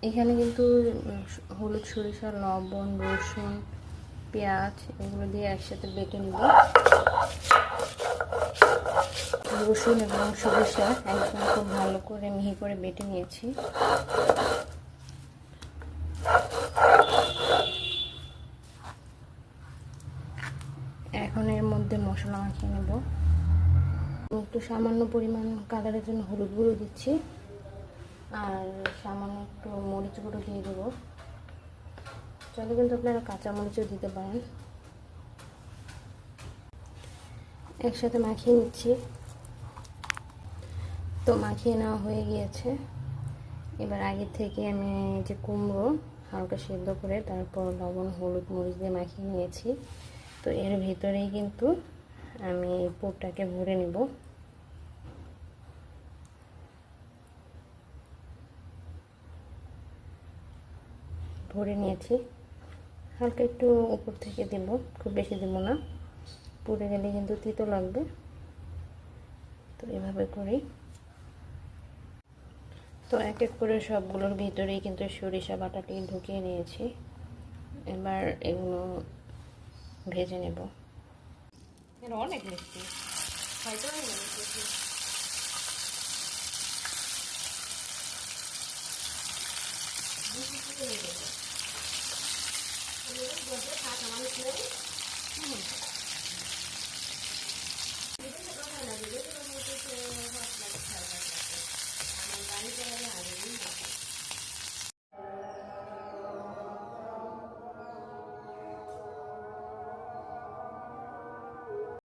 এখানে কিন্তু হলুদ, সরিষা, লবণ, রসুন, পেঁয়াজ এগুলো দিয়ে একসাথে বেটে নিব। রসুন এবং সরিষা একদম খুব ভালো করে মিহি করে বেটে নিয়েছি। এখন এর মধ্যে মশলা মাখিয়ে নেব। একটু সামান্য পরিমাণ কালারের জন্য হলুদ গুঁড়ো দিচ্ছি, আর সামান্য একটু মরিচ গুঁড়ো দিয়ে দেবো। চাইলে কিন্তু আপনারা কাঁচা মরিচও দিতে পারেন। একসাথে মাখিয়ে নিচ্ছি। তো মাখিয়ে নেওয়া হয়ে গিয়েছে। এবার আগে থেকে আমি যে কুমড়ো হালকা সেদ্ধ করে তারপর লবণ, হলুদ, মরিচ দিয়ে মাখিয়ে নিয়েছি। তো এর ভিতরেই কিন্তু আমি পুরটাকে ভরে নেব। ভরে নিয়েছি। হালকা একটু উপর থেকে দেব, খুব বেশি দেব না, পুড়ে গেলে কিন্তু তিতো লাগবে। তো এভাবে করেই তো এক এক করে সবগুলোর ভিতরেই কিন্তু সরিষা বাটাটি ঢুকিয়ে নিয়েছি। এবার এগুলো ভেজে নেব। অনেক মিষ্টি, হয়তো